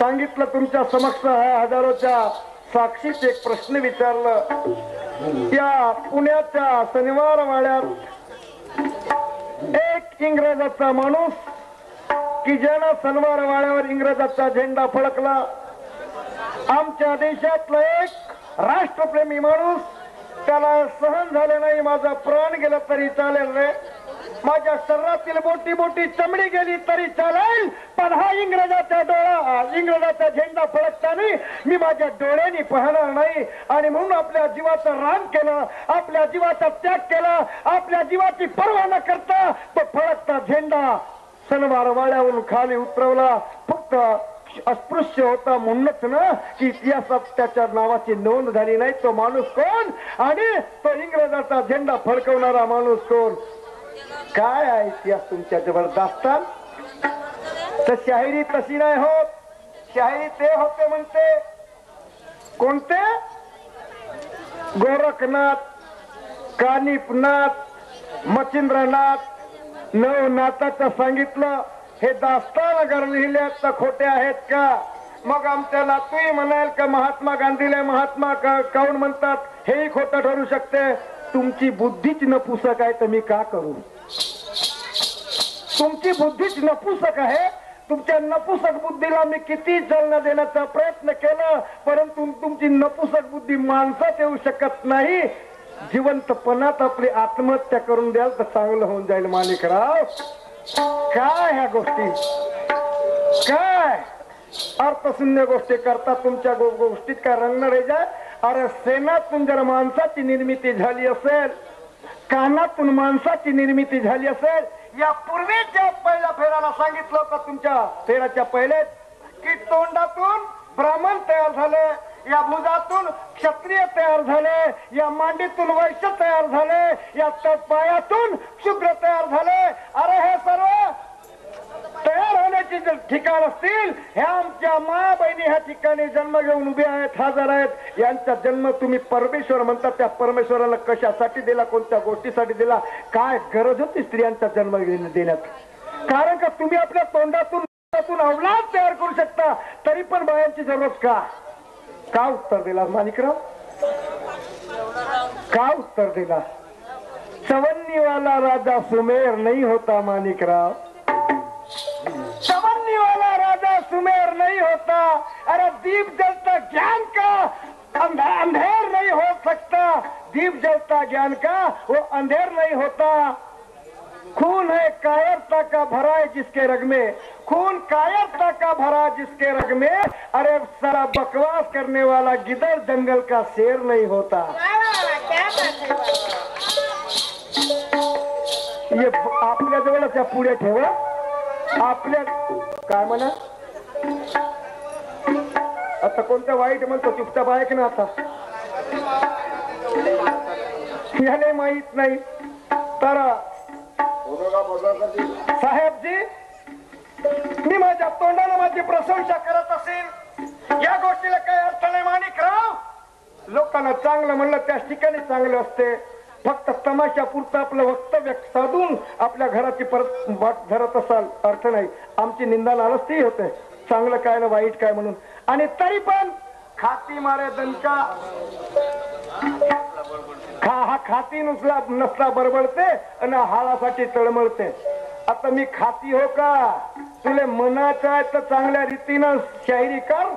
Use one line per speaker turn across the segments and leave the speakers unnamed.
सांगितलं तुमच्या समक्ष हजारोच्या साक्षीत एक प्रश्न विचारलं। या पुण्याच्या शनिवार वाड्यात एक इंग्रजाचा माणूस की ज्यानं शनिवार वाड्यावर इंग्रजाचा झेंडा फडकला, आमच्या देशातला एक राष्ट्रप्रेमी माणूस, त्याला सहन झाले नाही, माझा प्राण गेला तरी चालेल रे, माझ्या शरीरातील मोठी मोठी चमडी गेली तरी चालेल, पण हा इंग्रजाचा झेंडा फडकताना मी माझ्या डोळ्यांनी पाहणार नाही। आणि म्हणून आपल्या जीवाचं रान केलं, आपल्या जीवाचा त्याग केला, आपल्या जीवाची पर्वा न करता तो फडकता झेंडा शनिवार वाड्यावरून खाली उतरवला। फक्त अस्पृश्य होता म्हणूनच ना की इतिहासात त्याच्या नावाची नोंद झाली नाही। तो माणूस कोण आणि तो इंग्रजाचा झेंडा फडकवणारा माणूस कोण? काय आहे इतिहास तुमच्या जबरदस्त? तर शाहिरी तशी नाही होत, शाहिरी ते होते म्हणते कोणते? गोरखनाथ, कानिपनाथ, मच्छिंद्रनाथ, नवनाथाचं सांगितलं। हे दास्तान अगर लिहिल्यात तर खोटे आहेत का? मग आमच्या नातूही म्हणाल का महात्मा गांधीला महात्मा काऊन म्हणतात, हेही खोटं ठरू शकते। तुमची बुद्धीच नपुसक आहे तर मी का करू? तुमची बुद्धीच नपुसक आहे, तुमच्या नपुसक बुद्धीला मी किती चालना देण्याचा प्रयत्न केला, परंतु तुमची नपुसक बुद्धी माणसात येऊ शकत नाही। जिवंतपणात आपली आत्महत्या करून द्याल तर चांगलं होऊन जाईल माणिकराव। काय ह्या गोष्टी, काय अर्थशून्य गोष्टी करता तुमच्या गोष्टीत काय रंग रेजा? अरे सेनातून जर माणसाची निर्मिती झाली असेल, कानातून माणसाची निर्मिती झाली असेल, या पूर्वीच्या पहिल्या फेराला सांगितलं होतं तुमच्या फेराच्या पहिले की तोंडातून ब्राह्मण तयार झाले, या भुजातून क्षत्रिय तयार झाले, या मांडीतून वैश्य तयार झाले, या पायातून शूद्र तयार झाले। अरे हे सर्व तयार होण्याची जर ठिकाण असतील, ह्या आमच्या माया बहिणी ह्या ठिकाणी जन्म घेऊन उभे आहेत, हजर आहेत। यांचा जन्म तुम्ही परमेश्वर म्हणतात, त्या परमेश्वराला कशासाठी दिला, कोणत्या गोष्टीसाठी दिला? काय गरज होती स्त्रियांचा जन्म देण्यात? कारण का तुम्ही आपल्या तोंडातून अवलाद तयार करू शकता, तरी पण बायांची जरूरत का? का उत्तर दिला माणिकराव? का उत्तर दिला? चवन्नीवाला राजा सुमेर नहीं होता माणिकराव, चवन्नी वाला राजा सुमेर नहीं होता। अरे दीप जलता ज्ञान का अंधेर नहीं हो सकता, दीप जलता ज्ञान का वो अंधेर नहीं होता। खून है कायरता का भरा है जिसके रग में, खून कायरता का भरा जिसके रग में, अरे सारा बकवास करने वाला गिदड़ जंगल का शेर नहीं होता। ये आपल्या जवळच या पुढे ठेवा, आपल्या काय म्हणा आता कोणत्या वाईट म्हणतो चुपचाप ऐक ना। आता याने माहित नाही तर साहेबजी, मी माझ्या तोंडाला माझी प्रशंसा करत असेल, या गोष्टीला काही अर्थ नाही माणिकराव। लोकांना चांगलं म्हणलं त्याच ठिकाणी चांगलं असते, फक्त तमाशा पुरतं आपलं वक्तव्य साधून आपल्या घराची परत वाट धरत असाल अर्थ नाही। आमची निंदा नालस्ती होते, चांगलं काय ना वाईट काय म्हणून, आणि तरी पण खाती मारे दणका हा खाती नसला बडबडते आणि हाळासाठी तळमळते। आता मी खाती हो का? तुले मनाचं आहे तर चांगल्या रीतीनं शायरी कर।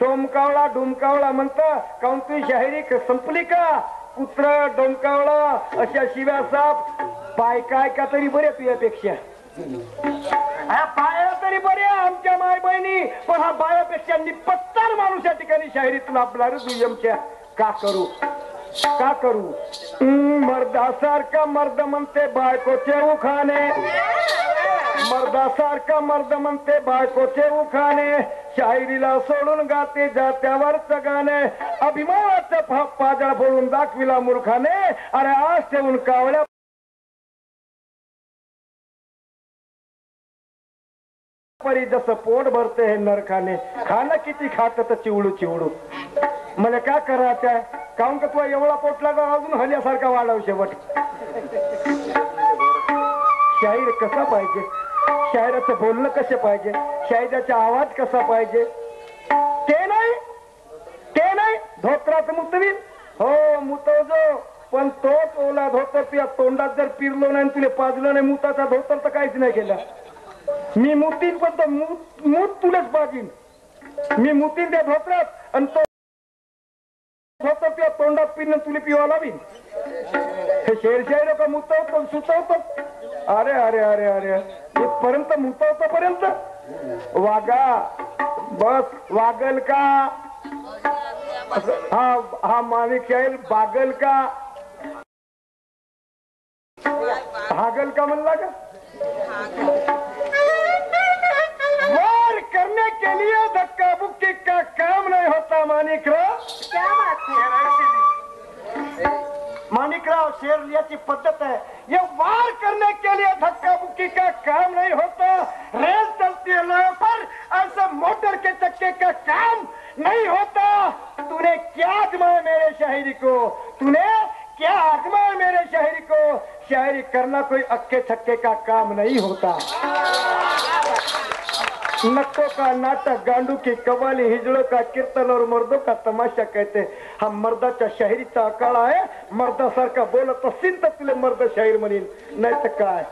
डोमकावळा डोमकावळा म्हणता काऊन तू शायरी संपली का? कुत्र डोमकावळा अशा शिव्या साप बायका का तरी बरे तुझ्यापेक्षा, बाया तरी बरे आमच्या माय बहिणी, पण हा बायापेक्षा निपत्तर माणूस या ठिकाणी शायरीतून आपला दुय्यमच्या का करू का करू? मर्दासारखा मर्द म्हणते बायकोचे उखाणे, मर्दासारखा मर्द म्हणते बायकोचे उखाणे, शायरीला सोडून गाते जात्यावरच गाणे, अभिमानाचा पाजळ फोडून दाखविला मूर्खाने, अरे आज ठेवून कावळ्या परी जसं पोट भरते हे नरखाने, खाणं किती खात तर चिवडू चिवडू। मला का करायचं काऊन का तुला एवढा पोटला का अजून हल्यासारखा वाढव शेवट। शाहीर कसा पाहिजे, शायराचं बोलणं कसं पाहिजे, शायराचा आवाज कसा पाहिजे, ते नाही धोत्रात मुतवीन हो मुतवजो, पण तोच ओला धोतर तुझ्या तोंडात जर पिरलो नाही तुला पाजलं नाही मुताचा धोतर तर काहीच नाही केलं. मी मुतीन पण तो मूत तुलाच पाजीन. मी मुतीन त्या धोत्रात आणि तो धोतर तुझ्या तोंडात पिरण तुला पिवा लावीन. हे शेरशाही लोक मुतवतो सुचवतो. अरे अरे अरे अरे इथपर्यंत मुतवतो पर्यंत वागा बस वागल का हा माणिक शाहीर बागल का भागल का म्हणला का. वार करने के लिए धक्का बुक्की का काम नहीं होता माणिकराव. क्या बात है माणिकराव, शेर लियाची पद्धत है. ये वार करने के लिए धक्का बुक्की का काम नहीं होता. रेल चलती है लोहे पर, ऐसे मोटर के चक्के का काम नहीं होता. तूने क्या आजमाया मेरे शायरी को, तूने क्या आजमाया मेरे शायरी को. शायरी करना कोई अक्के छक्के का काम नहीं होता. नक्कों का नाटक, गांडू की कवाली, हिजड़ों का कीर्तन और मर्दों का तमाशा कहते. हा मर्दाच्या शाहिरीचा आकाळा आहे. मर्दासारखा बोलत असेल तर तुला मर्द शाहीर म्हणीन, नाही तर काय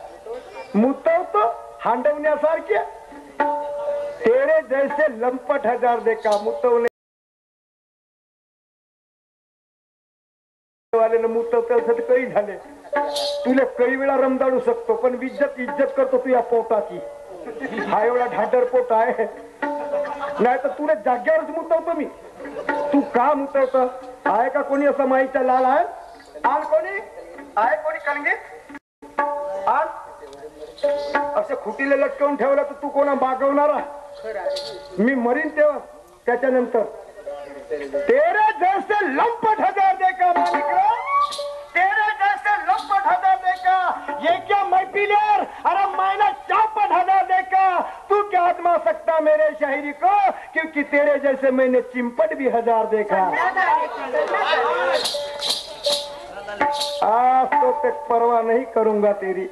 मुतवतो हांडवण्यासारखे. तेरे जैसे लंपट हजार देखा. मुतवणे वाले मुतवण्यासाठी काही झाले. तुला काही वेळा रमदाडू शकतो पण इज्जत करतो तू या पोटाची. हा एवढा ढाडर पोट आहे, नाही तर तुला जाग्यावरच मुतवतो मी. तू का मुतवत आहे का कोणी असं माईचा लाल आहे. आण कोणी आहे कोणी कणगीत आण. असं खुटीला लटकवून ठेवलं तर तू कोणा बागवणारा. मी मरीन तेव्हा त्याच्यानंतर. तेरे जैसे लंपट हजार देखा माणिकराव, तेरे जैसे लंपट हजार देखा. ये क्या महफिलेर, अरे मैंने चौपट हजार देखा. तू क्या आजमा सकता मेरे शायरी को, क्योंकि तेरे जैसे मैंने चिंपट भी हजार देखा. आज तो तक परवाह नहीं करूंगा तेरी,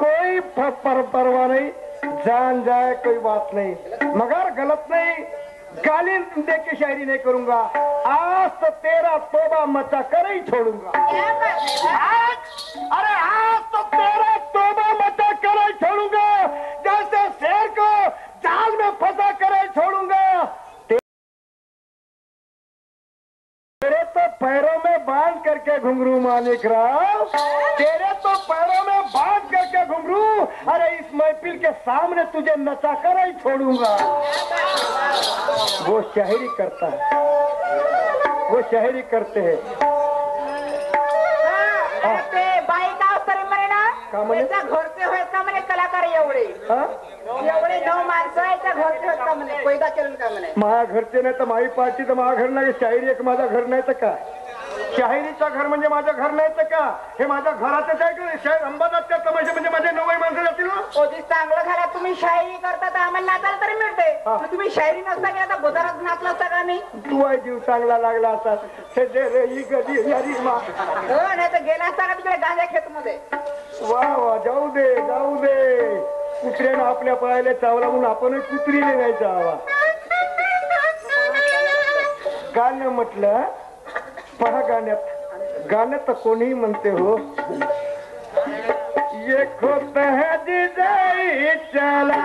कोई परवाह नहीं. जान जाए कोई बात नहीं, मगर गलत नहीं. गाली दे के शायरी नहीं करूंगा. आज तो तेरा तोबा मचा कर ही छोड़ूंगा. अरे आज तो तेरा तोबा मचा कर ही छोड़ूंगा. जैसे शेर को जाल में फंसा कर ही छोड़ूंगा. तेरे तो पैरों में बांध करके घुंघरू माणिकराव, तेरे तो पैरों में बांध करके घुंघरू. अरे इस महफिल के सामने तुझे नचा कर ही छोड़ूंगा. वो शायरी करता है, वो शायरी करते हैं.
बाई का तरी म्हणे ना त्याच्या घरचे होय का म्हणे कलाकार एवढे एवढे 9 माणसं याच्या घरचे होत का म्हणे. पैदा केलं का म्हणे.
माझ्या घरचे नाही तर माझी पार्टी तर माझ्या घर नाही. शायरी एक माझं घर नाही तर काय. शाहिरीचं घर म्हणजे माझं घर नाही तर का. हे माझ्या घरातच आहे की शाहीर अंबादासच्या तमाशे म्हणजे माझे 9 माणसं जातील ना.
ओजी चांगलं घाला. तुम्ही शायरी करता तर आम्हाला नाचायला तरी मिळते. तुम्ही शायरी नसता की आता बोधारात नाचला असता का. मी
तू आहे जीव चांगला लागला असा नाही
तर गेला असता का तिकडे गांजा खेत मध्ये.
वा वा जाऊ दे जाऊ दे. कुत्र्यानं आपल्या पायाला चावला म्हणून आपण कुत्रीने नाही चावा. गाणं म्हटलं पहा गाण्यात तर कोणीही म्हणते हो. ये खोत है जिजाई चला